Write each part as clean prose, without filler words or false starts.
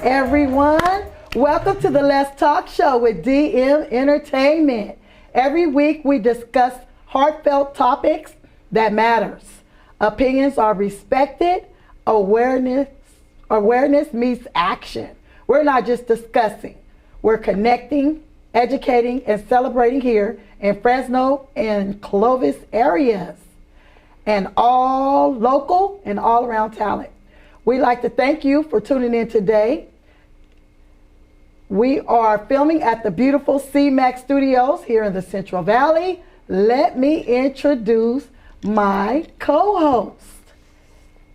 everyone. Welcome to the Let's Talk Show with DM Entertainment. Every week we discuss heartfelt topics that matters. Opinions are respected. Awareness meets action. We're not just discussing. We're connecting, educating, and celebrating here in Fresno and Clovis areas, and all local and all around talent. We'd like to thank you for tuning in today. We are filming at the beautiful CMAX Studios here in the Central Valley. Let me introduce my co-host.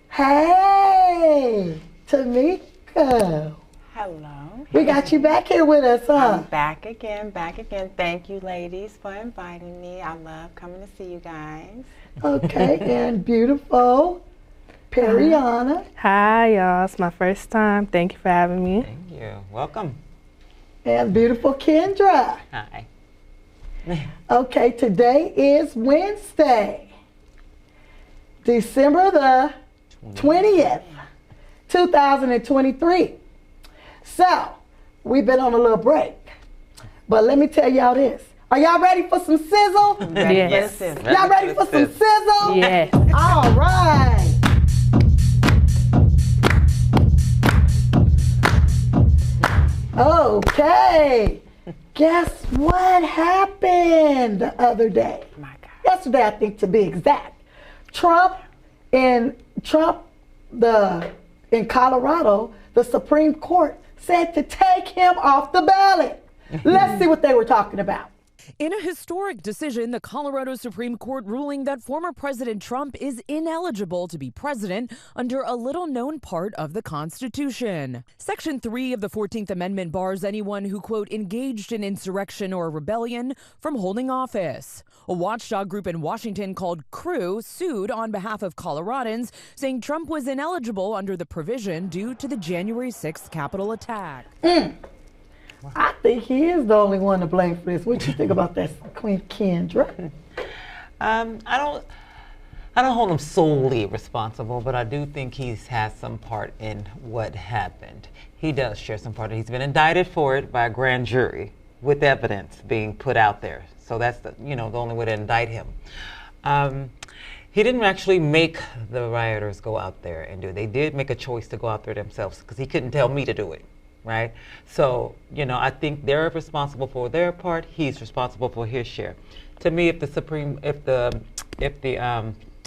Hey, Tamiko. Hello. We got you back here with us, huh? I'm back again. Thank you, ladies, for inviting me. I love coming to see you guys. Okay, and beautiful Perianna. Hi, y'all. It's my first time. Thank you for having me. Thank you. Welcome. And beautiful Kendra. Hi. Okay, today is Wednesday, December the 20th, 2023. So, we've been on a little break, but let me tell y'all this. Are y'all ready for some sizzle? Yes. Y'all ready for some sizzle? Yes. All right. Okay. Guess what happened the other day? My God. Yesterday, I think, to be exact. Trump in Colorado, the Supreme Court said to take him off the ballot. Let's see what they were talking about. In a historic decision, the Colorado Supreme Court ruling that former President Trump is ineligible to be president under a little-known part of the Constitution. Section 3 of the 14th Amendment bars anyone who, quote, engaged in insurrection or rebellion from holding office. A watchdog group in Washington called Crew sued on behalf of Coloradans, saying Trump was ineligible under the provision due to the January 6th Capitol attack. I think he is the only one to blame for this. What do you think about that, Queen Kendra? I don't hold him solely responsible, but I do think he's had some part in what happened. He does share some part. He's been indicted for it by a grand jury with evidence being put out there. So that's the only way to indict him. He didn't actually make the rioters go out there and do it. They did make a choice to go out there themselves because he couldn't tell me to do it. Right? So, I think they're responsible for their part. He's responsible for his share. To me, if the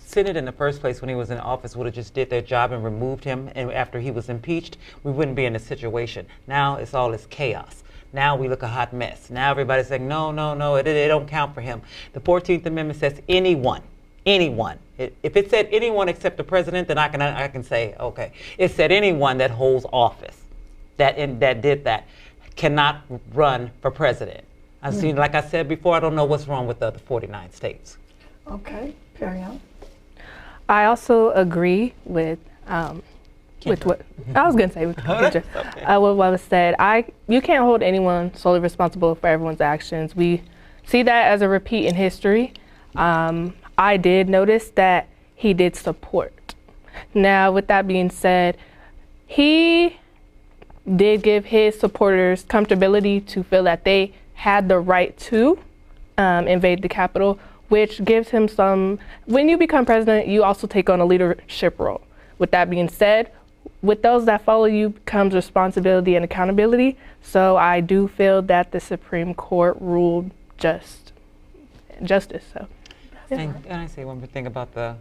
Senate in the first place, when he was in office, would have just did their job and removed him, and after he was impeached, we wouldn't be in this situation. Now it's all this chaos. Now we look a hot mess. Now everybody's saying, no, it don't count for him. The 14th Amendment says anyone. If it said anyone except the president, then I can say, okay. It said anyone that holds office. That did that cannot run for president. I've seen, like I said before, I don't know what's wrong with the other 49 states. Okay, Perianna. I also agree with what I was going to say with Kendra. Okay. What was said. You can't hold anyone solely responsible for everyone's actions. We see that as a repeat in history. I did notice that he did support. Now, with that being said, he did give his supporters comfortability to feel that they had the right to invade the Capitol, which gives him some, when you become president, you also take on a leadership role. With that being said, with those that follow you comes responsibility and accountability. So I do feel that the Supreme Court ruled justice. So, yeah. And I say one more thing about the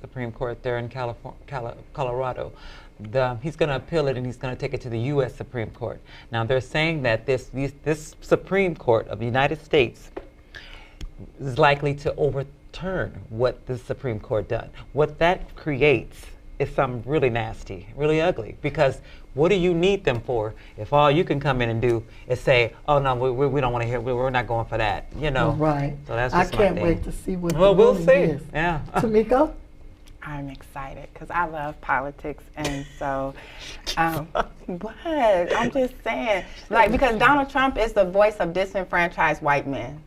Supreme Court there in Colorado. He's going to appeal it and he's going to take it to the U.S. Supreme Court. Now they're saying that this Supreme Court of the United States is likely to overturn what the Supreme Court done. What that creates is something really nasty, really ugly, because what do you need them for if all you can come in and do is say, oh no, we don't want to hear, we're not going for that, Right. So that's just I can't my thing. wait to see what we'll see. is. Yeah. Tamiko? I'm excited because I love politics, and so what? I'm just saying, because Donald Trump is the voice of disenfranchised white men.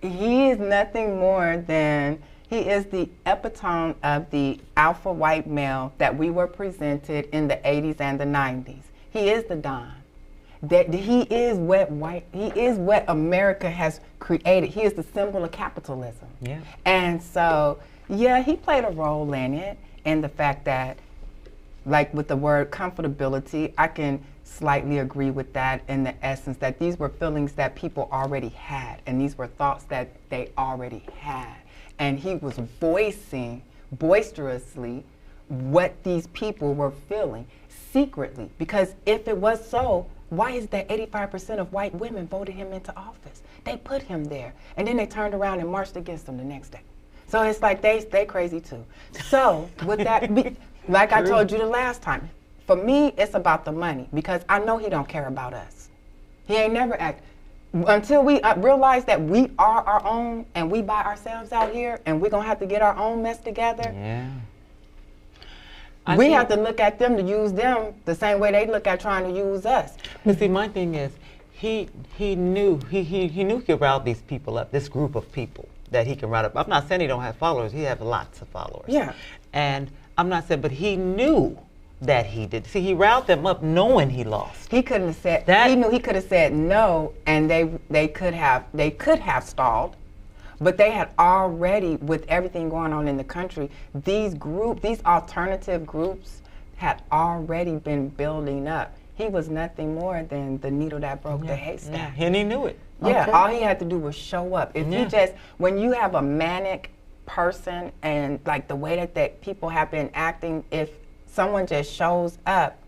He is nothing more than He is the epitome of the alpha white male that we were presented in the 80s and the 90s. He is the Don. That he is what America has created. He is the symbol of capitalism. Yeah. And so, yeah, he played a role in it, and the fact that, like with the word comfortability, I can slightly agree with that in the essence that these were feelings that people already had, and these were thoughts that they already had. And he was voicing boisterously what these people were feeling secretly, because if it was so, why is that 85% of white women voted him into office? They put him there, and then they turned around and marched against him the next day. So it's like they crazy too. So with that, like I told you the last time, for me, it's about the money, because I know he don't care about us. He ain't never act. Until we realize that we are our own and we by ourselves out here and we're going to have to get our own mess together. Yeah. We have to look at them to use them the same way they look at trying to use us. But see, my thing is, he knew he could route these people up, this group of people that he can route up. I'm not saying he don't have followers. He has lots of followers. Yeah. And I'm not saying, but he knew that he did. See, he routed them up knowing he lost. He couldn't have said that. He knew he could have said no, and they could have stalled. But they had already, with everything going on in the country, these alternative groups had already been building up. He was nothing more than the needle that broke the haystack. Yeah, and he knew it. Yeah, Okay. all he had to do was show up. If you just, when you have a manic person and like the way that people have been acting, if someone just shows up,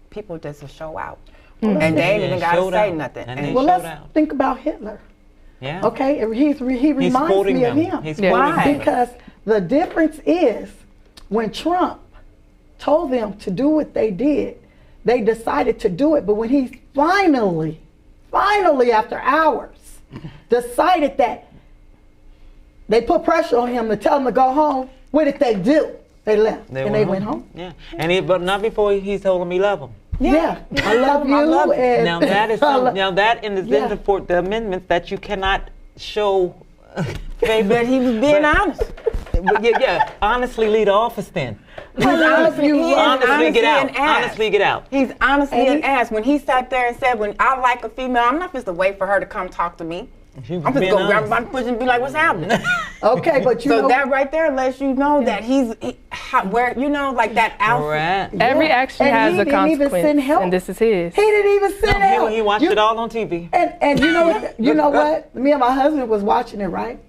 people just will show out. And they ain't even got to say nothing. And Well, let's think about Hitler. Yeah. Okay, he reminds me of him. He's Why? him. Because the difference is when Trump told them to do what they did, they decided to do it. But when he finally after hours, decided that they put pressure on him to tell him to go home, what did they do? They left and they went home. Yeah, but not before he told him he loved him. Yeah, I love you. And Now that is the amendments that you cannot show favor. But he was being honest. Yeah. Honestly, leave the office then. honestly Get out. Honestly, get out. He's honestly an ass. When he sat there and said, "When I like a female, I'm not supposed to wait for her to come talk to me. I'm supposed to go grab my push and be like, what's happening?" Okay, but you know, that right there lets you know that where like that outfit. Right. Every action And has he a didn't even consequence, send help. and this is his. he didn't even send help. He watched it all on TV. And you know what? Me and my husband was watching it, right?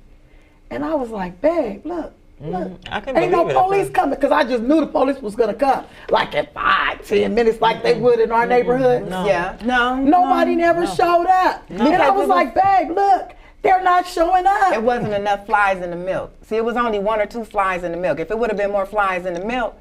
And I was like, babe, look. I couldn't Ain't no believe it at police first. coming, because I just knew the police was gonna come, like in 5-10 minutes, like they would in our neighborhood. No. Yeah. Nobody never showed up. And I was like, babe, look, they're not showing up. It wasn't enough flies in the milk. See, it was only 1 or 2 flies in the milk. If it would have been more flies in the milk,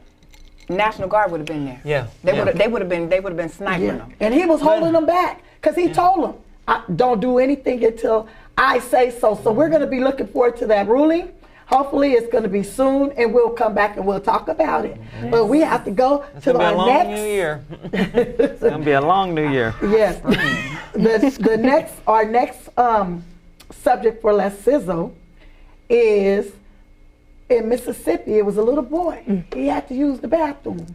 National Guard would have been there. Yeah. They would have been sniping them. And he was holding them back, because he told them, don't do anything until I say so. So we're gonna be looking forward to that ruling. Hopefully it's going to be soon, and we'll come back and we'll talk about it. Yes. But we have to go to our next. New year. It's going to be a long new year. Yes. Our next subject for Let's Sizzle is in Mississippi. It was a little boy. He had to use the bathroom.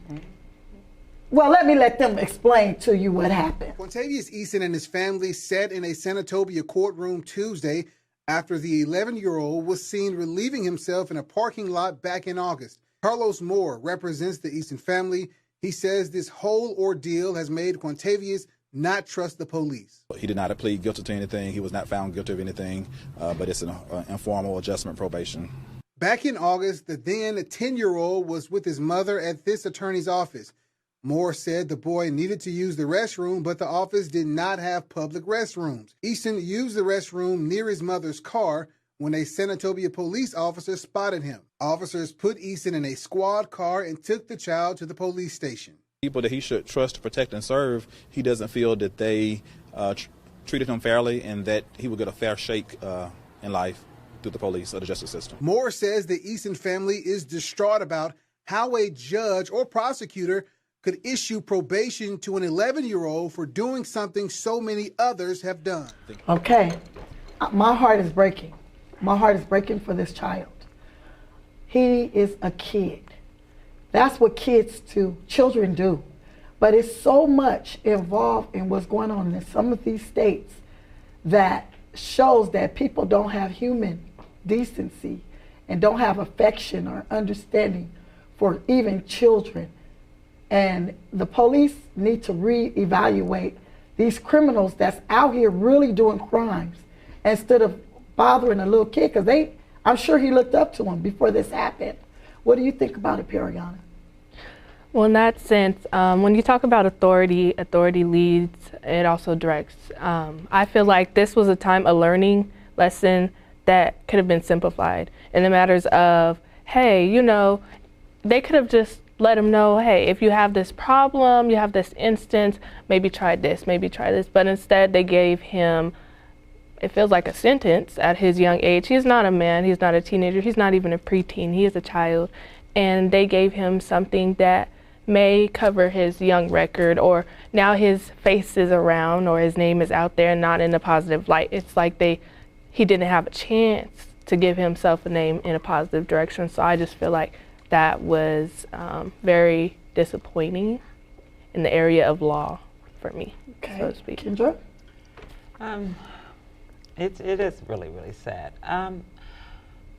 Well, let them explain to you what happened. Quintavious Easton and his family sat in a Senatobia courtroom Tuesday after the 11-year-old was seen relieving himself in a parking lot back in August. Carlos Moore represents the Easton family. He says this whole ordeal has made Quintavious not trust the police. He did not plead guilty to anything. He was not found guilty of anything, but it's an informal adjustment probation. Back in August, the then 10-year-old was with his mother at this attorney's office. Moore said the boy needed to use the restroom, but the office did not have public restrooms. Easton used the restroom near his mother's car when a Senatobia police officer spotted him. Officers put Easton in a squad car and took the child to the police station. People that he should trust, protect, and serve, he doesn't feel that they treated him fairly and that he would get a fair shake in life through the police or the justice system. Moore says the Easton family is distraught about how a judge or prosecutor could issue probation to an 11-year-old for doing something so many others have done. Okay, my heart is breaking. My heart is breaking for this child. he is a kid. That's what children do. But it's so much involved in what's going on in some of these states that shows that people don't have human decency and don't have affection or understanding for even children. And the police need to reevaluate these criminals that's out here really doing crimes instead of bothering a little kid, because I'm sure he looked up to him before this happened. What do you think about it, Perianna? Well, in that sense, when you talk about authority leads, it also directs. I feel like this was a learning lesson that could have been simplified in the matters of, hey, they could have just let him know, hey, if you have this problem, you have this instance, maybe try this. But instead they gave him, it feels like a sentence at his young age. He's not a man, he's not a teenager, he's not even a preteen, he is a child. And they gave him something that may cover his young record, or now his face is around or his name is out there and not in a positive light. It's like he didn't have a chance to give himself a name in a positive direction. So I just feel like that was very disappointing in the area of law for me, so to speak. Kendra? It is really, really sad. I'm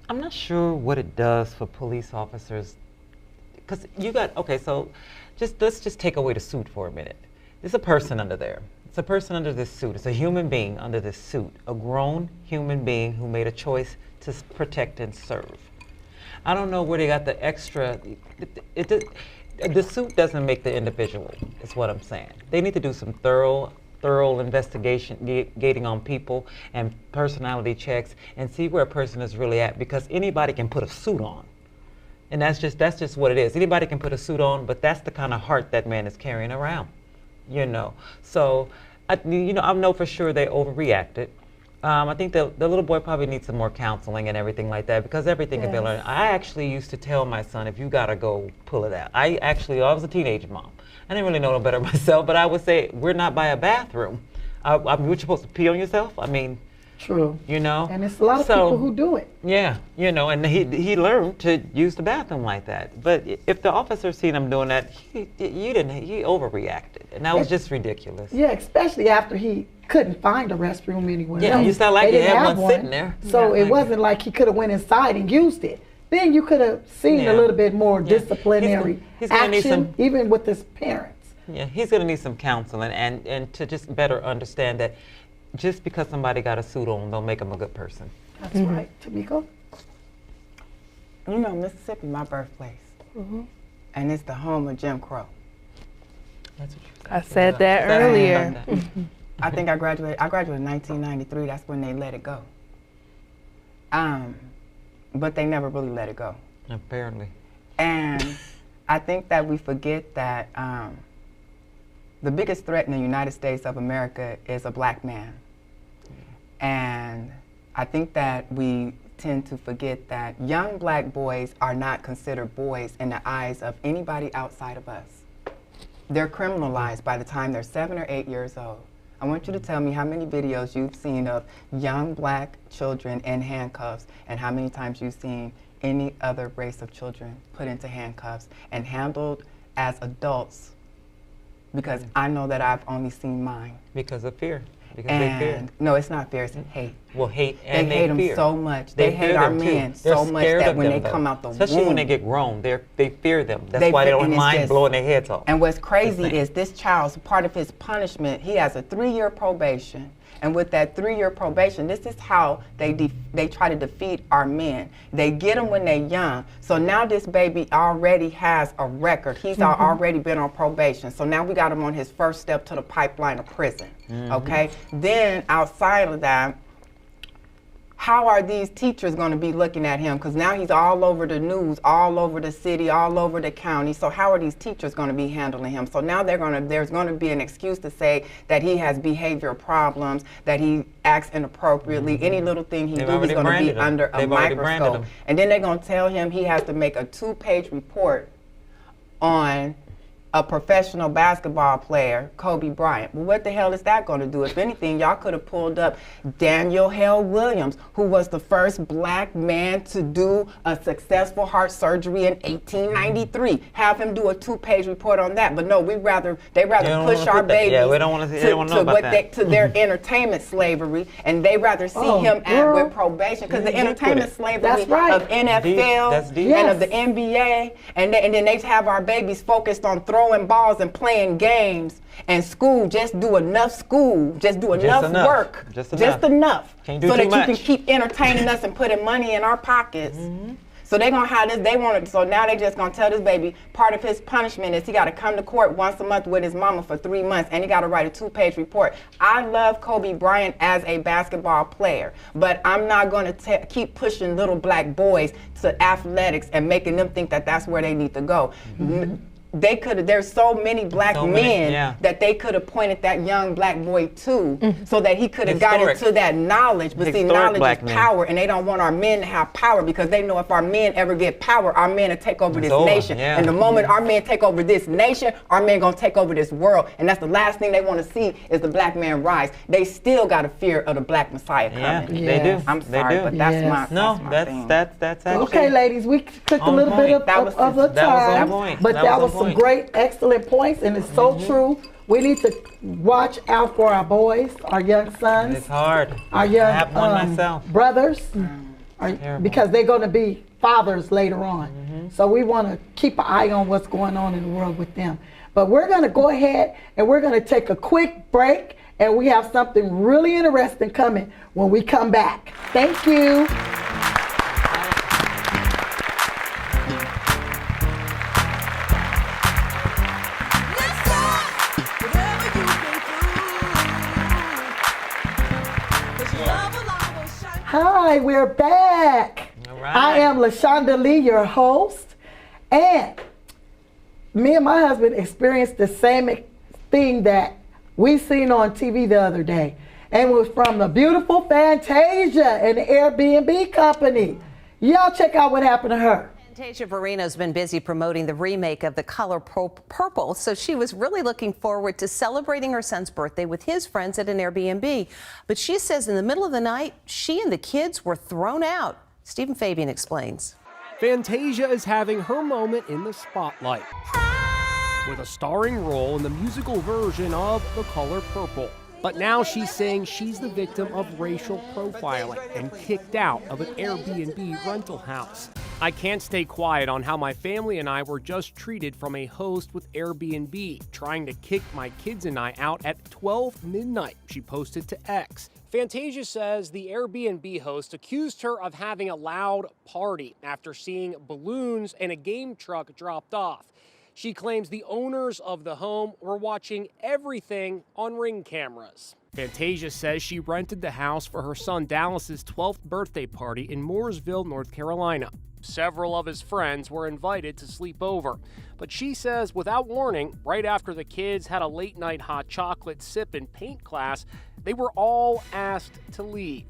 not sure what it does for police officers, because let's just take away the suit for a minute. There's a person under there. It's a person under this suit. It's a human being under this suit, a grown human being who made a choice to protect and serve. I don't know where they got the extra. The suit doesn't make the individual, is what I'm saying. They need to do some thorough investigating on people and personality checks and see where a person is really at, because anybody can put a suit on. And that's just what it is. Anybody can put a suit on, but that's the kind of heart that man is carrying around, So, I know for sure they overreacted. I think the little boy probably needs some more counseling and everything like that, because everything can be learned. I actually used to tell my son, if you gotta go, pull it out. I was a teenage mom. I didn't really know no better myself, but I would say, we're not by a bathroom. We're supposed to pee on yourself? I mean, true. And it's a lot of people who do it. Yeah, and he learned to use the bathroom like that. But if the officer seen him doing that, he overreacted. And that was just ridiculous. Yeah, especially after he couldn't find a restroom anywhere. Yeah, you sound like you had one sitting there. So it wasn't like he could have went inside and used it. Then you could have seen a little bit more disciplinary action, even with his parents. Yeah, he's going to need some counseling and to just better understand that just because somebody got a suit on, don't make them a good person. That's right. Tamiko? Mississippi, my birthplace. And it's the home of Jim Crow. That's what you said. I said that earlier. I think I graduated in 1993. That's when they let it go. But they never really let it go. Apparently. And I think that we forget that the biggest threat in the United States of America is a black man. And I think that we tend to forget that young black boys are not considered boys in the eyes of anybody outside of us. They're criminalized by the time they're 7 or 8 years old. I want you to tell me how many videos you've seen of young black children in handcuffs and how many times you've seen any other race of children put into handcuffs and handled as adults, because I know that I've only seen mine. Because of fear. Because they fear. No, it's not fear, it's hate. Well, hate and they hate them so much. They hate our men so much that when they come out the womb. Especially when they get grown, they fear them. That's why they don't mind blowing their heads off. And what's crazy is this child's part of his punishment, he has a 3-year probation. And with that 3-year probation, this is how they try to defeat our men. They get them when they're young. So now this baby already has a record. He's already been on probation. So now we got him on his first step to the pipeline of prison. Okay? Then outside of that, how are these teachers going to be looking at him? Because now he's all over the news, all over the city, all over the county. So how are these teachers going to be handling him? So now there's going to be an excuse to say that he has behavioral problems, that he acts inappropriately. Any little thing he do, he's going to be under a microscope. And then they're going to tell him he has to make a 2-page report on a professional basketball player, Kobe Bryant. Well, what the hell is that going to do? If anything, y'all could have pulled up Daniel Hale Williams, who was the first black man to do a successful heart surgery in 1893. Have him do a 2-page report on that. But no, they rather push our babies to their entertainment slavery, and they rather see him with probation, because the entertainment slavery of NFL and of the NBA, and then they have our babies focused on throwing balls and playing games, and school, just do enough work, just enough, so that you can keep entertaining us and putting money in our pockets. So they're gonna have this, so now they just gonna tell this baby part of his punishment is he gotta come to court once a month with his mama for 3 months, and he gotta write a 2-page report. I love Kobe Bryant as a basketball player, but I'm not gonna keep pushing little black boys to athletics and making them think that that's where they need to go. There's so many black men that they could have pointed that young black boy to, so that he could have gotten to that knowledge. But see, knowledge is power, and they don't want our men to have power, because they know if our men ever get power, our men will take over this nation. And the moment our men take over this nation, our men gonna take over this world. And that's the last thing they want to see, is the black man rise. They still got a fear of the black Messiah coming. They do. I'm sorry, but that's that's actually okay, ladies, we took a little bit of the time, but that was some great, excellent points, and it's so true. We need to watch out for our boys, our young sons. It's hard. Our young I have one myself. Brothers, because they're going to be fathers later on. So we want to keep an eye on what's going on in the world with them. But we're going to go ahead and we're going to take a quick break, and we have something really interesting coming when we come back. Thank you. Hi, we're back. All right. I am Lashonda Lee, your host, and me and my husband experienced the same thing that we seen on TV the other day, and it was from the beautiful Fantasia and the Air BNB company. Y'all check out what happened to her. Fantasia Barrino's been busy promoting the remake of The Color Purple, so she was really looking forward to celebrating her son's birthday with his friends at an Airbnb. But she says in the middle of the night, she and the kids were thrown out. Stephen Fabian explains. Fantasia is having her moment in the spotlight with a starring role in the musical version of The Color Purple. But now she's saying she's the victim of racial profiling and kicked out of an Airbnb rental house. I can't stay quiet on how my family and I were just treated from a host with Airbnb, trying to kick my kids and I out at 12 midnight, she posted to X. Fantasia says the Airbnb host accused her of having a loud party after seeing balloons and a game truck dropped off. She claims the owners of the home were watching everything on Ring cameras. Fantasia says she rented the house for her son Dallas's 12th birthday party in Mooresville, North Carolina. Several of his friends were invited to sleep over, but she says without warning, right after the kids had a late-night hot chocolate sip and paint class, they were all asked to leave.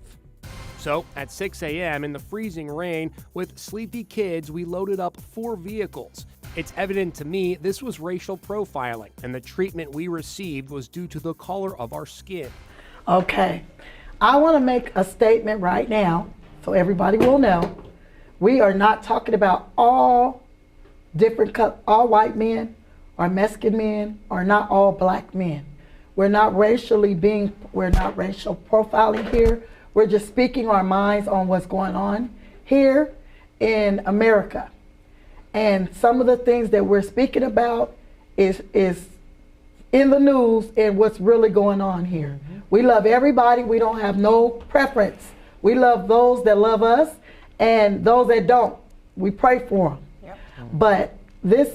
So, at 6 a.m. in the freezing rain, with sleepy kids, we loaded up 4 vehicles. It's evident to me this was racial profiling, and the treatment we received was due to the color of our skin. Okay, I want to make a statement right now so everybody will know. We are not talking about all white men or Mexican men or not all black men. We're not racial profiling here. We're just speaking our minds on what's going on here in America. And some of the things that we're speaking about is in the news and what's really going on here. We love everybody. We don't have no preference. We love those that love us and those that don't. We pray for them. Yep. But this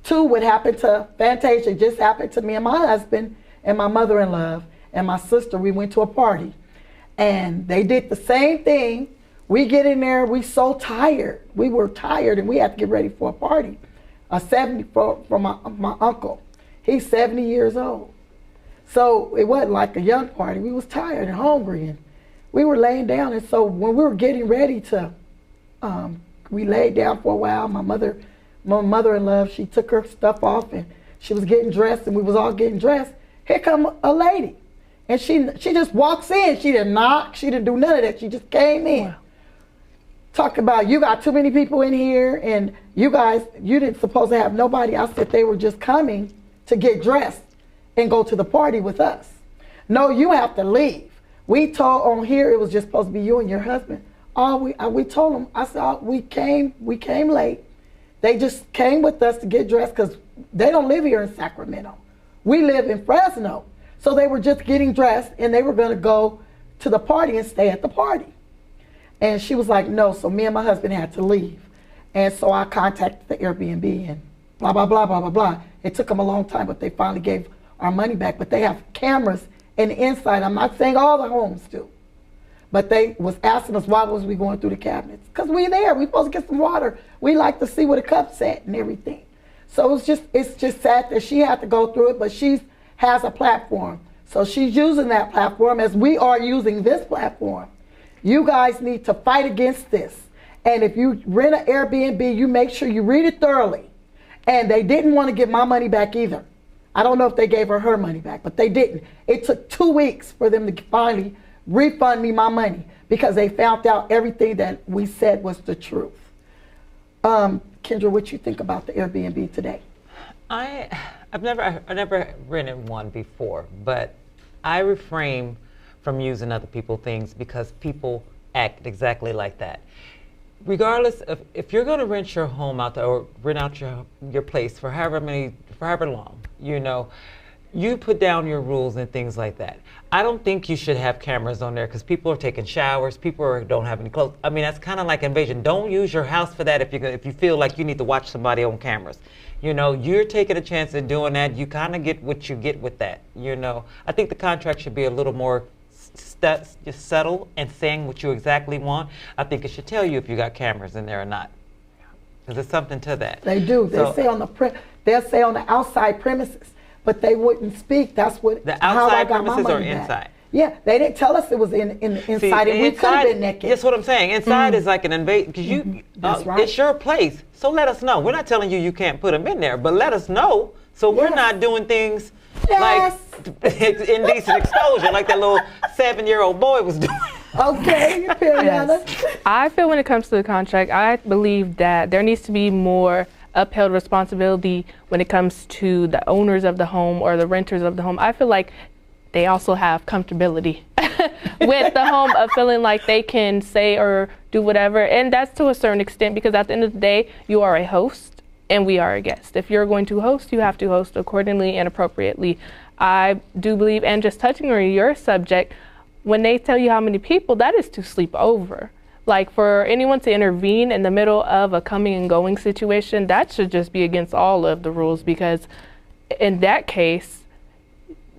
too would happen to Fantasia. Just happened to me and my husband and my mother-in-law and my sister. We went to a party and they did the same thing. We get in there, we so tired. We were tired and we had to get ready for a party. 70 for my uncle. He's 70 years old. So it wasn't like a young party. We was tired and hungry and we were laying down. And so when we were getting ready to, we laid down for a while. My mother-in-law, she took her stuff off and she was getting dressed and we was all getting dressed. Here come a lady. And she just walks in. She didn't knock. She didn't do none of that. She just came in. Wow. Talk about, you got too many people in here and you guys, you didn't supposed to have nobody. I said they were just coming to get dressed and go to the party with us. No, you have to leave. We told on here it was just supposed to be you and your husband. We told them, I said, we came late. They just came with us to get dressed because they don't live here in Sacramento. We live in Fresno. So they were just getting dressed and they were gonna go to the party and stay at the party. And she was like, no, so me and my husband had to leave. And so I contacted the Airbnb and blah, blah, blah, blah, blah, blah. It took them a long time, but they finally gave our money back. But they have cameras in the inside. I'm not saying all the homes do. But they was asking us why was we going through the cabinets. Because we there, we supposed to get some water. We like to see where the cup's at and everything. So it's just sad that she had to go through it, but she has a platform. So she's using that platform as we are using this platform. You guys need to fight against this. And if you rent an Airbnb, you make sure you read it thoroughly. And they didn't want to get my money back either. I don't know if they gave her money back, but they didn't. It took 2 weeks for them to finally refund me my money because they found out everything that we said was the truth. Kendra, what you think about the Airbnb today? I've never rented one before, but I refrain from using other people's things because people act exactly like that. Regardless of if you're going to rent your home out there or rent out your place for however long, you know, you put down your rules and things like that. I don't think you should have cameras on there because people are taking showers, people don't have any clothes. I mean, that's kind of like invasion. Don't use your house for that if you feel like you need to watch somebody on cameras. You know, you're taking a chance of doing that. You kind of get what you get with that. You know, I think the contract should be a little more just settle and saying what you exactly want. I think it should tell you if you got cameras in there or not, because there's something to that. They do. They say they'll say on the outside premises, but they wouldn't speak. That's what the outside premises or inside. Back. Yeah, they didn't tell us it was in the inside. See, and we could have been naked. That's what I'm saying. Inside is like an invasion because That's right. It's your place. So let us know. We're not telling you can't put them in there, but let us know so we're not doing things. Like indecent exposure, like that little 7-year-old boy was doing. Okay, Perianna. I feel when it comes to the contract, I believe that there needs to be more upheld responsibility when it comes to the owners of the home or the renters of the home. I feel like they also have comfortability with the home of feeling like they can say or do whatever. And that's to a certain extent because at the end of the day, you are a host. And we are a guest. If you're going to host, you have to host accordingly and appropriately. I do believe, and just touching on your subject, when they tell you how many people, that is to sleep over. Like for anyone to intervene in the middle of a coming and going situation, that should just be against all of the rules because in that case,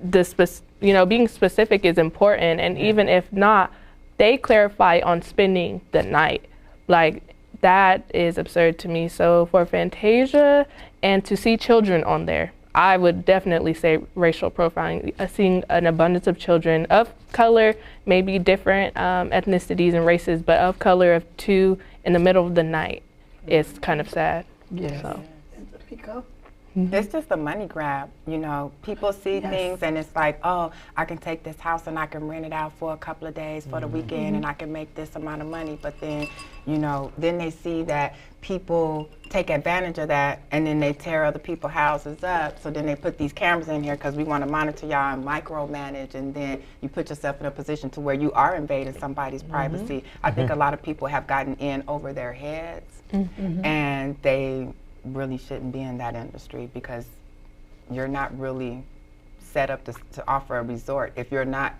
being specific is important. And even if not, they clarify on spending the night. Like, that is absurd to me. So for Fantasia and to see children on there, I would definitely say racial profiling. Seeing an abundance of children of color, maybe different ethnicities and races, but of color of two in the middle of the night is kind of sad. Yeah. So. It's just a money grab, you know. People see things and it's like, oh, I can take this house and I can rent it out for a couple of days for the weekend and I can make this amount of money. But then, you know, then they see that people take advantage of that and then they tear other people's houses up. So then they put these cameras in here because we want to monitor y'all and micromanage, and then you put yourself in a position to where you are invading somebody's privacy. I think a lot of people have gotten in over their heads and they really shouldn't be in that industry because you're not really set up to offer a resort if you're not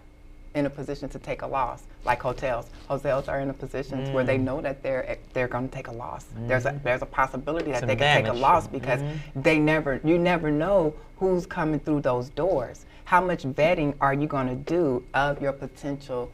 in a position to take a loss. Like hotels are in a position where they know that they're going to take a loss. There's a possibility that they can take a loss because you never know who's coming through those doors. How much vetting are you going to do of your potential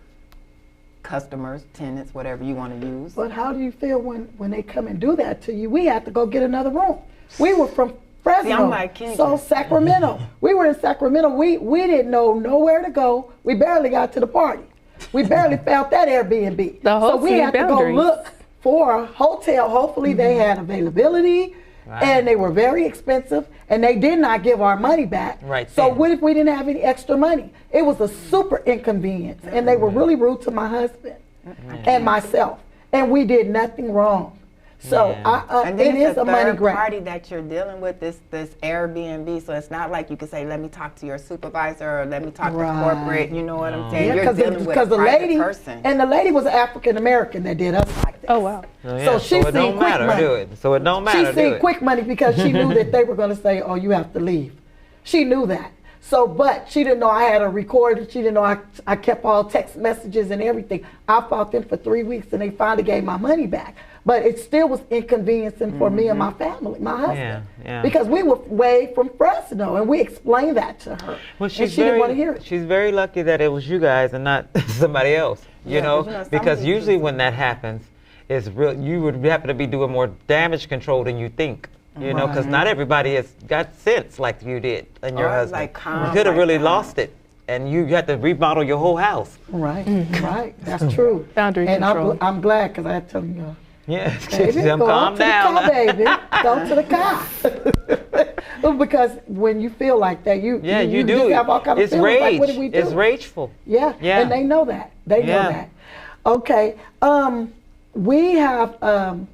customers, tenants, whatever you want to use? But how do you feel when they come and do that to you? We had to go get another room. We were from Fresno, so Sacramento. We were in Sacramento. We didn't know nowhere to go. We barely got to the party. We barely found that Airbnb. So we had to go look for a hotel. Hopefully they had availability. And they were very expensive, and they did not give our money back. Right. So what if we didn't have any extra money? It was a super inconvenience, and they were really rude to my husband and myself, and we did nothing wrong. So and it then is a money grab. party that you're dealing with, this Air BNB, so it's not like you can say, let me talk to your supervisor or let me talk to corporate, you know what I'm saying? You're dealing with a private person. And the lady was African American that did us like this. Oh, wow. So she it don't matter, do it. So it don't matter, She seen quick money because she knew that they were going to say, oh, you have to leave. She knew that. So, but she didn't know I had a recorder. She didn't know I kept all text messages and everything. I fought them for 3 weeks and they finally gave my money back. But it still was inconveniencing for me and my family, my husband. Because we were way from Fresno and we explained that to her. Well, and she didn't want to hear it. She's very lucky that it was you guys and not somebody else, you know? Because usually when that happens, it's real. You would happen to be doing more damage control than you think. You know, because not everybody has got sense like you did and your husband. You could have really lost it, and you had to remodel your whole house. Right, right. That's true. Boundary control. I'm glad because I had to tell you. Baby, calm down. Go to the car, baby. Go to the car. Because when you feel like that, you do. Just have all kinds of feelings. Rage. Like, what do we do? It's rageful. Yeah, and they know that. They know that. Okay. We have.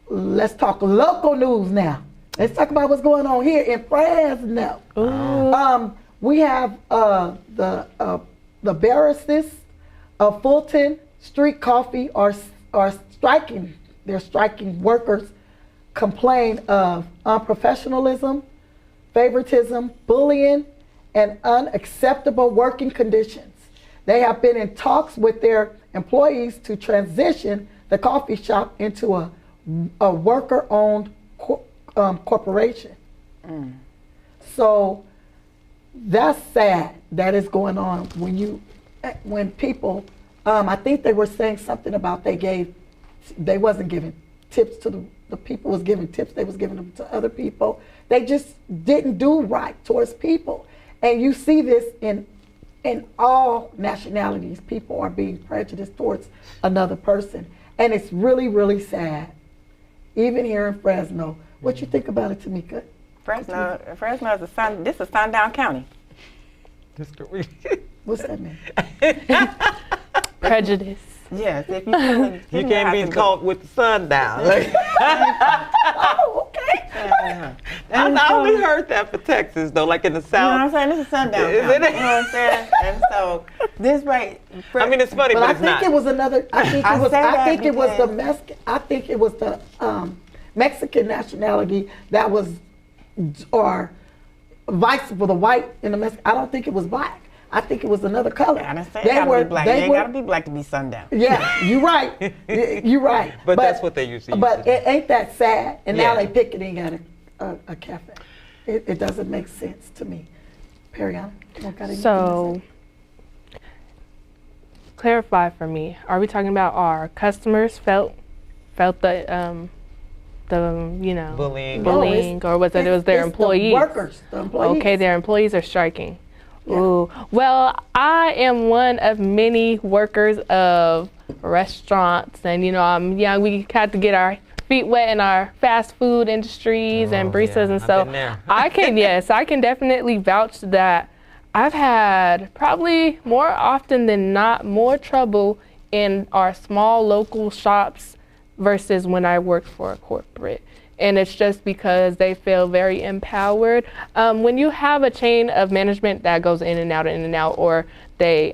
Let's talk local news now. Let's talk about what's going on here in Fresno. We have the barristers of Fulton Street Coffee are striking. They're striking. Workers complain of unprofessionalism, favoritism, bullying, and unacceptable working conditions. They have been in talks with their employees to transition the coffee shop into a worker-owned corporation. So that's sad that is going on when people, I think they were saying something about they wasn't giving tips to the people was giving tips, they was giving them to other people. They just didn't do right towards people. And you see this in all nationalities. People are being prejudiced towards another person. And it's really, really sad. Even here in Fresno. What you think about it, Tamika? Fresno is this is Sundown County. What's that mean? Prejudice. Yes, if you can't be caught with the sun down. Oh, okay. I only heard that for Texas though, like in the South. You know what I'm saying? This is Sundown County. You know what I'm saying? And so this I mean, it's funny, but it's not. I think it was another. I think it was the Mexican nationality that was, or vice for the white in the Mexican. I don't think it was black. I think it was another color. Yeah, they gotta be black. They ain't gotta be black to be sundown. Yeah, you're right. You're right. But that's what they used to use. But it ain't that sad. And now they picketing at a cafe. It doesn't make sense to me. Perianna, so clarify for me. Are we talking about our customers felt the bullying, or was it was their employees? The workers, the employees. Okay, their employees are striking. Yeah. Ooh. Well, I am one of many workers of restaurants, and we had to get our feet wet in our fast food industries and baristas, and so I can definitely vouch that I've had probably more often than not more trouble in our small local shops versus when I worked for a corporate. And it's just because they feel very empowered. When you have a chain of management that goes in and out, or they,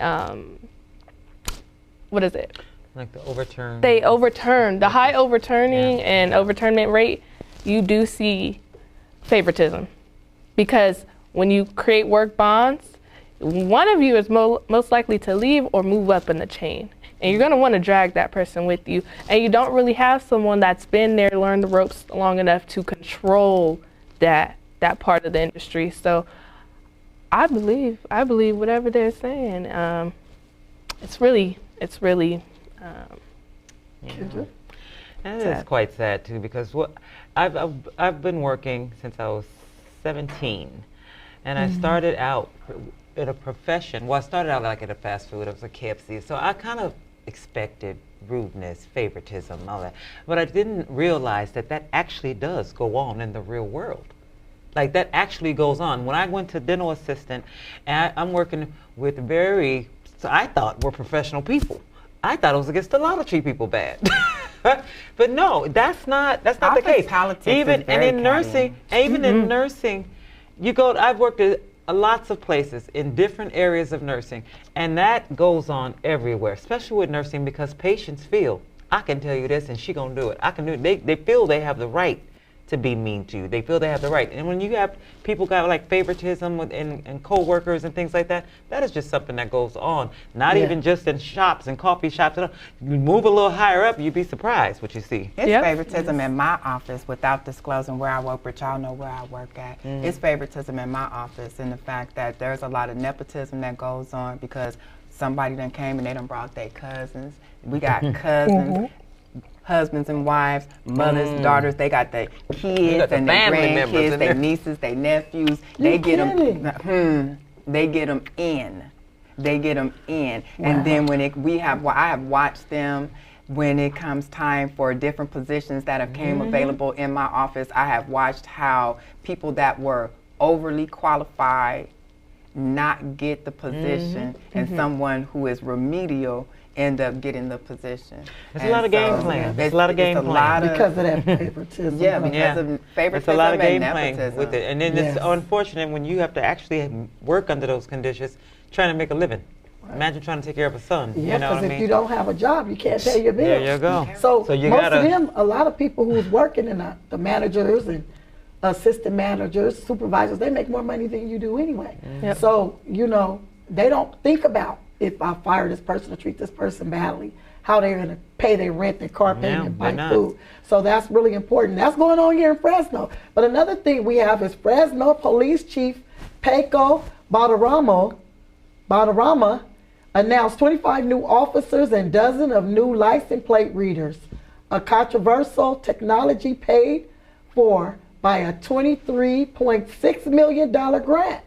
what is it? Like the overturn. They overturn, the high overturning and overturnment rate, you do see favoritism. Because when you create work bonds, one of you is most likely to leave or move up in the chain. And you're gonna wanna drag that person with you. And you don't really have someone that's been there, learned the ropes long enough to control that part of the industry. So I believe whatever they're saying. It's really and it is quite sad too, because I've been working since I was 17, and I started out in a profession. Well, I started out like at a fast food. It was a KFC. So I kind of expected rudeness, favoritism, all that. But I didn't realize that that actually does go on in the real world. Like that actually goes on. When I went to dental assistant, and I'm working with so I thought were professional people. I thought it was against the law to treat people bad. But no, that's not the case. Politics Even is very in nursing, in nursing, I've worked at lots of places in different areas of nursing, and that goes on everywhere, especially with nursing, because patients feel, I can tell you this and she gonna do it. I can do it. They feel they have the right to be mean to you. They feel they have the right. And when you have people got like favoritism and co-workers and things like that, that is just something that goes on. Not even just in shops and coffee shops. You move a little higher up, you'd be surprised what you see. It's favoritism in my office without disclosing where I work, but y'all know where I work at. It's favoritism in my office in the fact that there's a lot of nepotism that goes on because somebody done came and they done brought their cousins. We got cousins. Husbands and wives, mothers, daughters, they got their kids and their grandkids, their nieces, their nephews. They get them. They get them in. They get them in. Wow. And then when I have watched them when it comes time for different positions that have came available in my office. I have watched how people that were overly qualified not get the position, and someone who is remedial end up getting the position. There's a lot of game playing. There's a lot of game playing. Because of that favoritism. Because of favoritism. It's a lot of game playing with it. And then it's unfortunate when you have to actually work under those conditions, trying to make a living. Right. Imagine trying to take care of a son. Yeah, you know what I mean? Because if you don't have a job, you can't pay your bills. There you go. So you most of them, a lot of people who's working in the managers and assistant managers, supervisors, they make more money than you do anyway. So, they don't think about, if I fire this person or treat this person badly, how they're going to pay their rent, their car payment, buy food. So that's really important. That's going on here in Fresno. But another thing we have is Fresno Police Chief Peko Badarama announced 25 new officers and dozens of new license plate readers. A controversial technology paid for by a $23.6 million grant.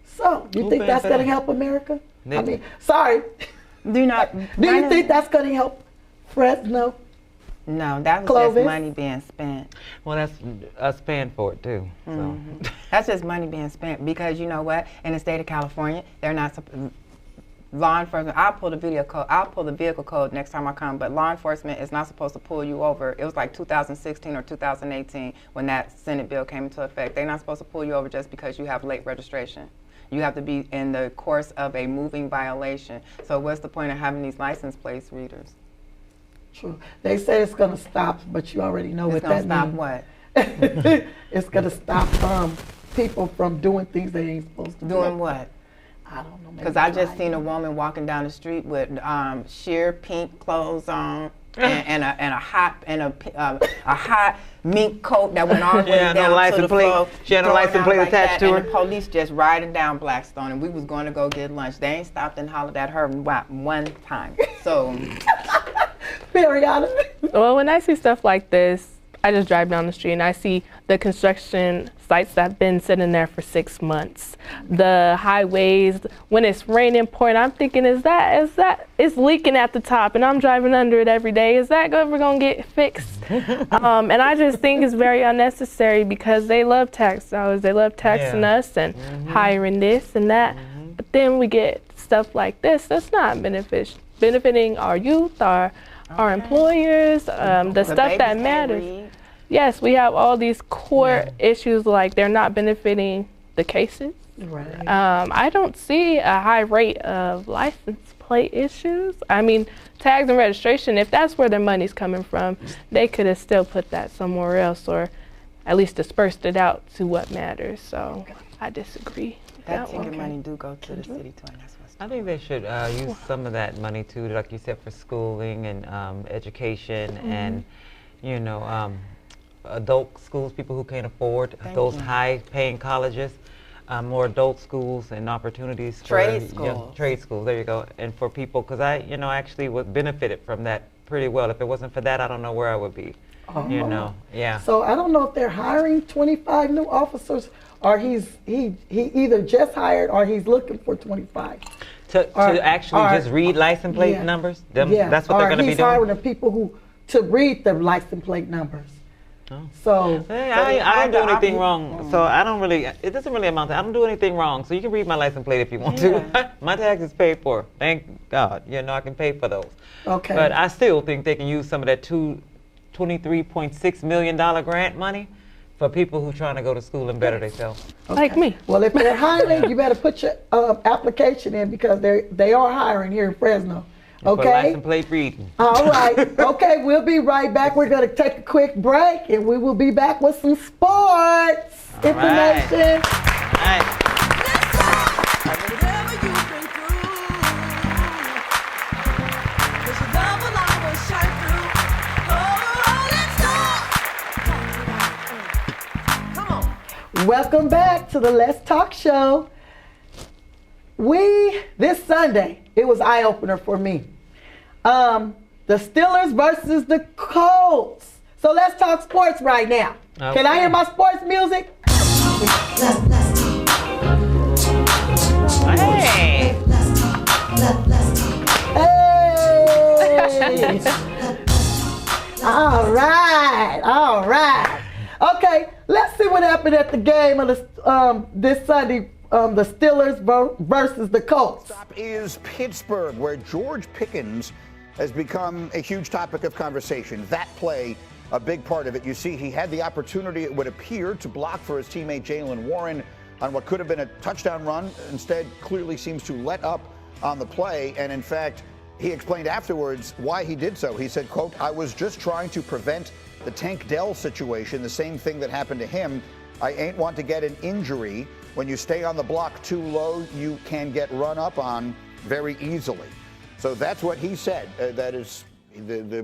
So, you think that's going to help America? I mean, sorry. Do you think that's going to help Fresno? No, that was just money being spent. Well, that's us paying for it too. So. That's just money being spent because you know what? In the state of California, they're not law enforcement. I'll pull the vehicle code next time I come, but law enforcement is not supposed to pull you over. It was like 2016 or 2018 when that Senate bill came into effect. They're not supposed to pull you over just because you have late registration. You have to be in the course of a moving violation. So what's the point of having these license plate readers? True. They say it's going to stop, but you already know what that means. It's going to stop what? It's going to stop people from doing things they ain't supposed to do. Doing what? I don't know. Because I just seen a woman walking down the street with sheer pink clothes on and a hot mink coat that went all the way down to the floor. She had no license plate attached to her. And the police just riding down Blackstone, and we was going to go get lunch. They ain't stopped and hollered at her one time. So, Perianna. Well, when I see stuff like this, I just drive down the street and I see the construction sites that have been sitting there for 6 months. The highways, when it's raining, pouring, I'm thinking, is that it's leaking at the top and I'm driving under it every day. Is that ever gonna get fixed? And I just think it's very unnecessary because they love tax dollars. They love taxing us and hiring this and that. But then we get stuff like this that's not benefiting our youth, our employers, the stuff that matters. Yes, we have all these court issues, like they're not benefiting the cases. Right. I don't see a high rate of license plate issues. I mean, tags and registration, if that's where their money's coming from, they could have still put that somewhere else or at least dispersed it out to what matters. So I disagree. That ticket money do go to the city too. I think they should use some of that money too, like you said, for schooling and education and, adult schools, people who can't afford those high-paying colleges, more adult schools and opportunities. Trade schools. Trade schools, there you go. And for people, because I, actually benefited from that pretty well. If it wasn't for that, I don't know where I would be, So I don't know if they're hiring 25 new officers or he either just hired or he's looking for 25. To actually just read license plate numbers? That's what they're going to be doing? He's hiring the people to read the license plate numbers. Oh. So I don't do anything wrong. So it doesn't really amount to, I don't do anything wrong. So you can read my license plate if you want to. My tax is paid for. Thank God. I can pay for those. Okay. But I still think they can use some of that $23.6 million grant money for people who are trying to go to school and better themselves. Okay. Like me. Well, if they're hiring, you better put your application in because they are hiring here in Fresno. Okay. For license plate reading. All right. Okay, we'll be right back. We're going to take a quick break, and we will be back with some sports information. All right. Welcome back to the Let's Talk Show. This Sunday, it was eye-opener for me. The Steelers versus the Colts. So let's talk sports right now. Okay. Can I hear my sports music? Hey! Hey! All right. Okay, let's see what happened at the game of this Sunday. The Steelers versus the Colts. Stop is Pittsburgh, where George Pickens has become a huge topic of conversation. That play, a big part of it. You see, he had the opportunity, it would appear, to block for his teammate Jaylen Warren on what could have been a touchdown run. Instead, clearly seems to let up on the play. And in fact, he explained afterwards why he did so. He said, quote, "I was just trying to prevent the Tank Dell situation, the same thing that happened to him. I ain't want to get an injury. When you stay on the block too low, you can get run up on very easily." So that's what he said. That is,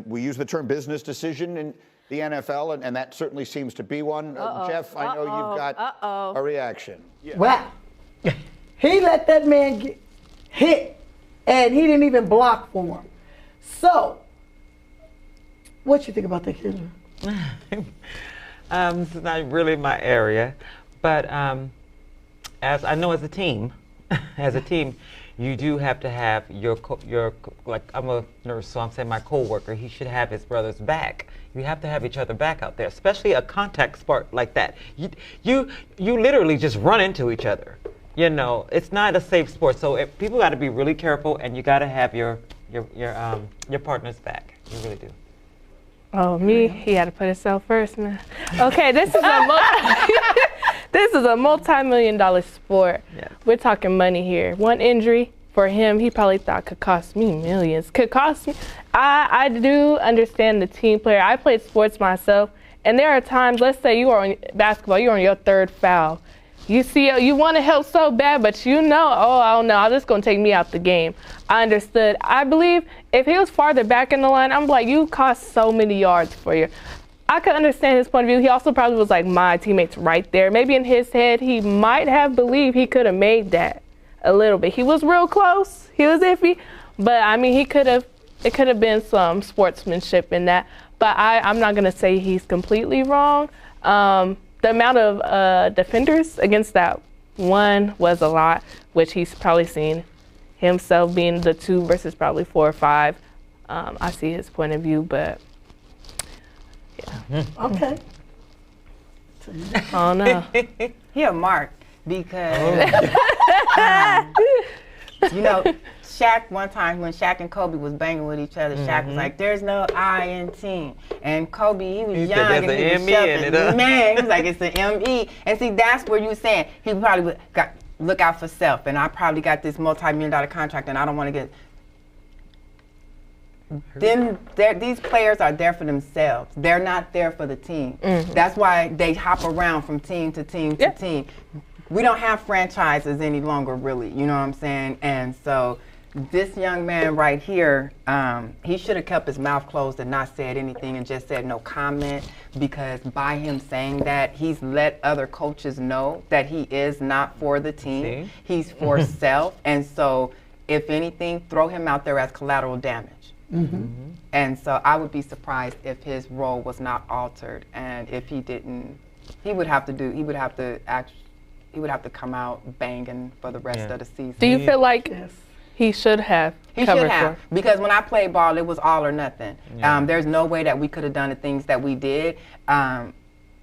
we use the term business decision in the NFL, and that certainly seems to be one. Jeff, I know you've got a reaction. Yeah. Wow. He let that man get hit, and he didn't even block for him. So, what you think about that, Kendra? This is not really my area, but as I know, as a team, you do have to have your like, I'm a nurse, so I'm saying my coworker, he should have his brother's back. You have to have each other back out there, especially a contact sport like that. You literally just run into each other. It's not a safe sport, so people got to be really careful, and you got to have your partner's back. You really do. Oh, me? He had to put himself first, man. Okay, this is a multi-million-dollar sport. Yes. We're talking money here. One injury for him, he probably thought could cost me millions. Could cost me. I do understand the team player. I played sports myself, and there are times, let's say you are on basketball, you're on your third foul. You see, you want to help so bad, but oh no, this is going to take me out the game. I understood. I believe if he was farther back in the line, I'm like, you cost so many yards for you. I could understand his point of view. He also probably was like, my teammate's right there. Maybe in his head, he might have believed he could have made that a little bit. He was real close. He was iffy. But, I mean, it could have been some sportsmanship in that. But I'm not going to say he's completely wrong. The amount of defenders against that one was a lot, which he's probably seen himself being the 2 versus probably 4 or 5. I see his point of view, but yeah. Okay. Oh no. He a mark because Shaq, one time when Shaq and Kobe was banging with each other, Shaq was like, "There's no I in team," and Kobe, he was young and he was shoving. Man, he was like, "It's the M-E," and see, that's where you were saying he probably got look out for self, and I probably got this multi-million-dollar contract, and I don't want to get. These players are there for themselves. They're not there for the team. Mm-hmm. That's why they hop around from team to team to team. We don't have franchises any longer, really. You know what I'm saying? And so this young man right here, he should have kept his mouth closed and not said anything and just said no comment, because by him saying that, he's let other coaches know that he is not for the team. He's for self. And so if anything, throw him out there as collateral damage. Mm-hmm. And so I would be surprised if his role was not altered, and if he didn't, he would have to come out banging for the rest of the season. Do you feel like He should have. He should have, because when I played ball, it was all or nothing. Yeah. There's no way that we could have done the things that we did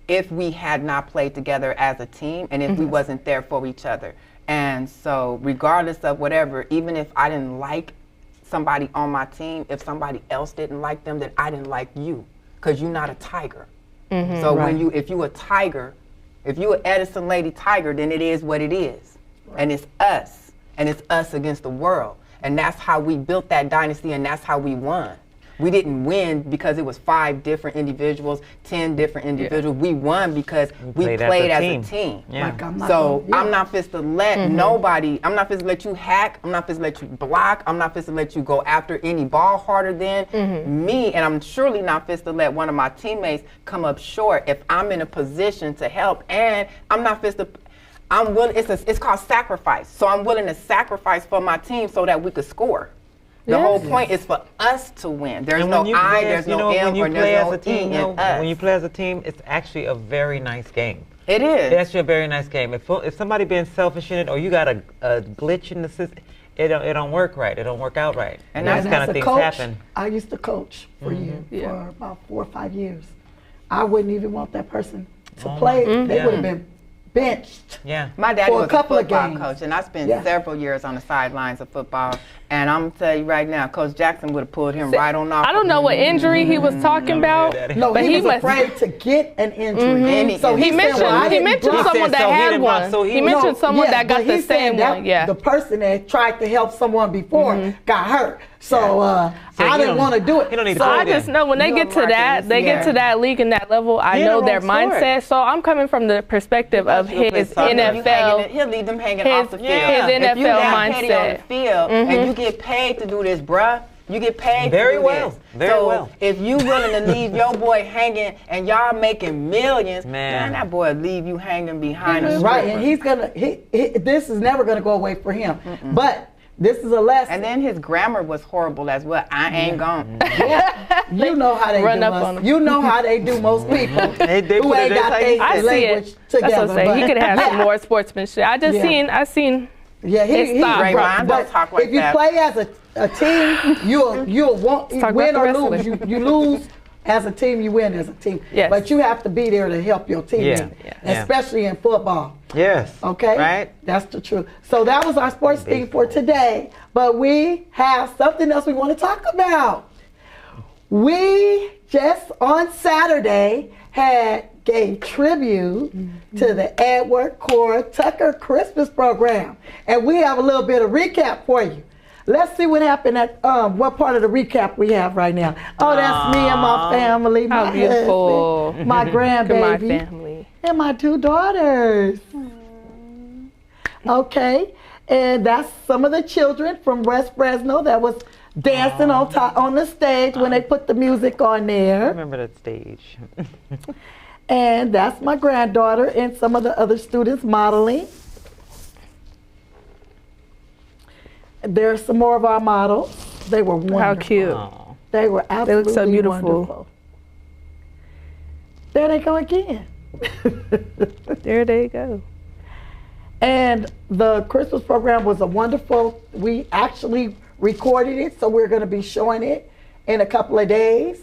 if we had not played together as a team and if we wasn't there for each other. And so regardless of whatever, even if I didn't like somebody on my team, if somebody else didn't like them, then I didn't like you, because you're not a tiger. So if you a tiger, if you an Edison Lady Tiger, then it is what it is. And it's us. And it's us against the world. And that's how we built that dynasty, and that's how we won. We didn't win because it was 5 different individuals, 10 different individuals. We won because we played as a team. Yeah. Like I'm not supposed to let nobody, I'm not supposed to let you hack, I'm not supposed to let you block, I'm not supposed to let you go after any ball harder than me, and I'm surely not supposed to let one of my teammates come up short if I'm in a position to help, and I'm not supposed to, I'm willing, it's called sacrifice. So I'm willing to sacrifice for my team so that we could score. The whole point is for us to win. There's no I, there's no M, or there's no E in us. When you play as a team, it's actually a very nice game. It is. It's actually a very nice game. If somebody being selfish in it, or you got a glitch in the system, it don't work right. It don't work out right. And those kind of things happen. I used to coach for you for about 4 or 5 years. I wouldn't even want that person to play. They would have been benched. Yeah. My daddy was a football coach, and I spent several years on the sidelines of football. And I'm gonna tell you right now, Coach Jackson would have pulled him right on off. I don't know what injury he was talking about. No, but he was afraid to get an injury. So he mentioned someone that had one. He mentioned someone that got the same one. Yeah. The person that tried to help someone before got hurt. So I didn't want to do it. So I just know when they get to that, get to that league and that level, I know their mindset. So I'm coming from the perspective of his NFL. He'll leave them hanging off the field. His NFL mindset. On the field, and you get paid to do this, bruh. You get paid very to do well. This. Very so well. If you willing to leave your boy hanging and y'all making millions, man that boy leave you hanging behind the right, and he's gonna. This is never gonna go away for him. But this is a lesson. And then his grammar was horrible as well. I ain't gone. You know how they do us. You know how they do most people who ain't got their language together. That's what I'm saying. He could have some more sportsmanship. I seen. Yeah, he's right. But if you play as a team, you'll win or lose. You lose as a team, you win as a team. Yes. But you have to be there to help your team, especially in football. Yes. Okay? Right. That's the truth. So that was our sports thing for today. But we have something else we want to talk about. We just on Saturday gave tribute to the Edward Core Tucker Christmas program. And we have a little bit of recap for you. Let's see what happened at what part of the recap we have right now. Oh, that's me and my family, my husband, my grandbaby, my family, and my 2 daughters. Okay, and that's some of the children from West Fresno that was dancing on the stage when they put the music on there. I remember that stage. And that's my granddaughter and some of the other students modeling. There's some more of our models. They were wonderful. How cute. Aww. They were absolutely they look so beautiful. Wonderful. There they go again. There they go. And the Christmas program was a wonderful, we actually recorded it, so we're going to be showing it in a couple of days.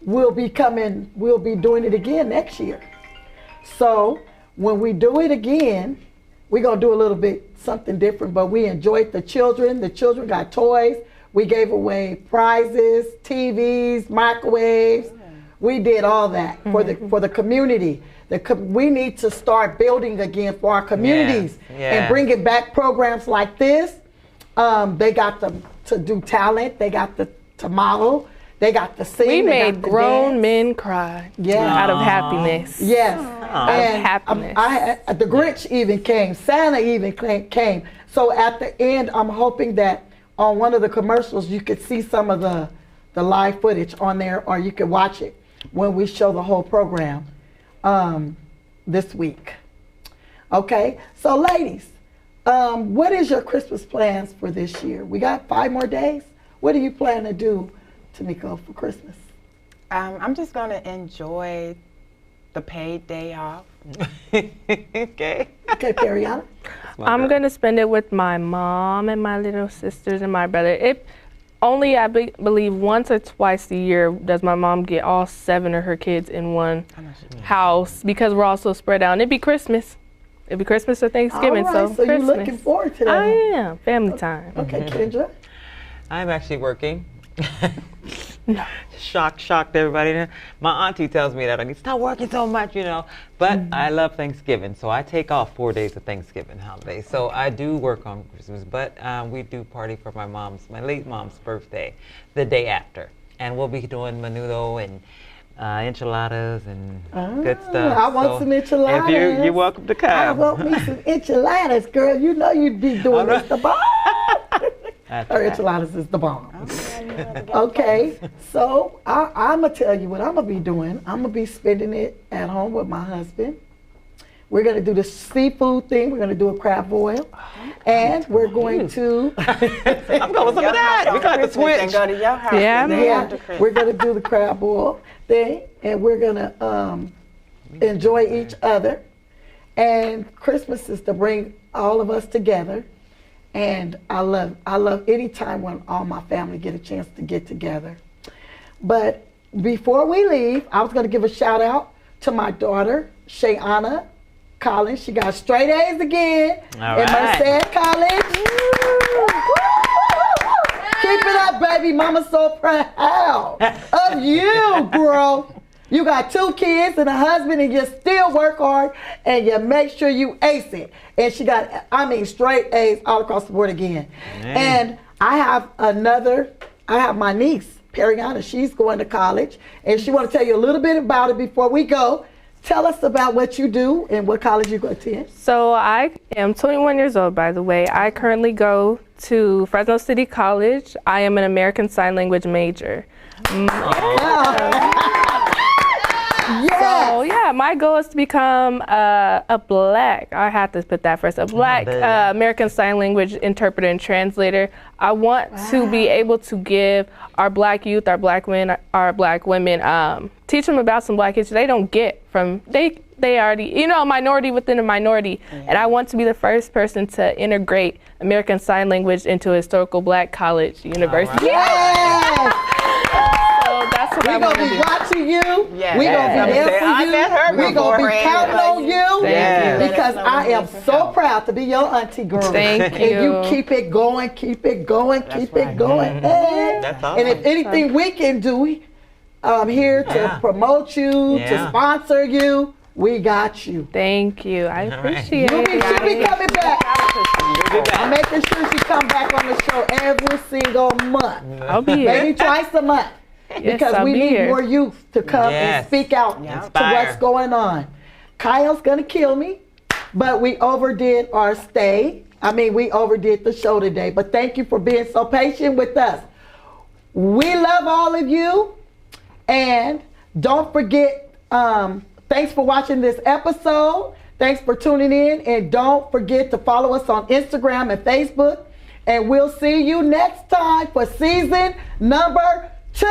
We'll be doing it again next year. So when we do it again, we're going to do a little bit something different, but we enjoyed the children. The children got toys. We gave away prizes, TVs, microwaves. We did all that for the community. We need to start building again for our communities and bringing back programs like this. They got to do talent. They got to model. They got to sing. We made grown men cry out of happiness. Yes. Out of happiness. The Grinch even came. Santa even came. So at the end, I'm hoping that on one of the commercials, you could see some of the live footage on there, or you could watch it when we show the whole program this week. Okay, so ladies, what is your Christmas plans for this year? We got 5 more days. What do you plan to do, Tamiko, for Christmas? I'm just going to enjoy the paid day off. Okay, Perianna? I'm going to spend it with my mom and my little sisters and my brother. I believe once or twice a year does my mom get all 7 of her kids in one house because we're all so spread out. And it'd be Christmas. It'd be Christmas or Thanksgiving. All right, so you're looking forward to that. I am. Family time. Okay, Kendra? I'm actually working. No. Shocked everybody. My auntie tells me that I need to stop working so much, But I love Thanksgiving, so I take off 4 days of Thanksgiving holiday. So I do work on Christmas, but we do party for my late mom's birthday, the day after, and we'll be doing menudo and enchiladas and good stuff. I want some enchiladas. If you're welcome to come. I want me some enchiladas, girl. You know you'd be doing this the bomb. Her enchiladas is the bomb. Okay, so I'm going to tell you what I'm going to be doing. I'm going to be spending it at home with my husband. We're going to do the seafood thing. We're going to do a crab boil. And we're going to... I'm going with some of that. We got to switch. And go to your house. Yeah, we're going to do the crab boil thing. And we're going to enjoy each other. And Christmas is to bring all of us together. And I love any time when all my family get a chance to get together. But before we leave, I was going to give a shout out to my daughter, Shayona Collins. She got straight A's again in Merced College. Keep it up, baby. Mama's so proud of you, girl. You got 2 kids and a husband and you still work hard and you make sure you ace it. And she got, straight A's all across the board again. And I have my niece, Perianna. She's going to college and she want to tell you a little bit about it before we go. Tell us about what you do and what college you go to attend. So I am 21 years old, by the way. I currently go to Fresno City College. I am an American Sign Language major. Yes. So yeah, my goal is to become a black, I have to put that first, a black American Sign Language interpreter and translator. I want to be able to give our black youth, our black men, our black women, teach them about some black history they don't get from, they already, minority within a minority. And I want to be the first person to integrate American Sign Language into a historical black college university. Yes. That's what we're going to be watching you. Yes. We're going to be there for you. We're going to be counting on you. Because I am so proud to be your auntie girl. Thank you. And you keep it going, keep it going, keep it going. And if anything we can do, I'm here to promote you, to sponsor you. We got you. Thank you. I appreciate it. She'll be coming back. I'm making sure she come back on the show every single month. I'll be here. Maybe twice a month. Because we need more youth to come and speak out to what's going on. Kyle's going to kill me, but we overdid our stay. We overdid the show today. But thank you for being so patient with us. We love all of you. And don't forget, thanks for watching this episode. Thanks for tuning in. And don't forget to follow us on Instagram and Facebook. And we'll see you next time for season number 2.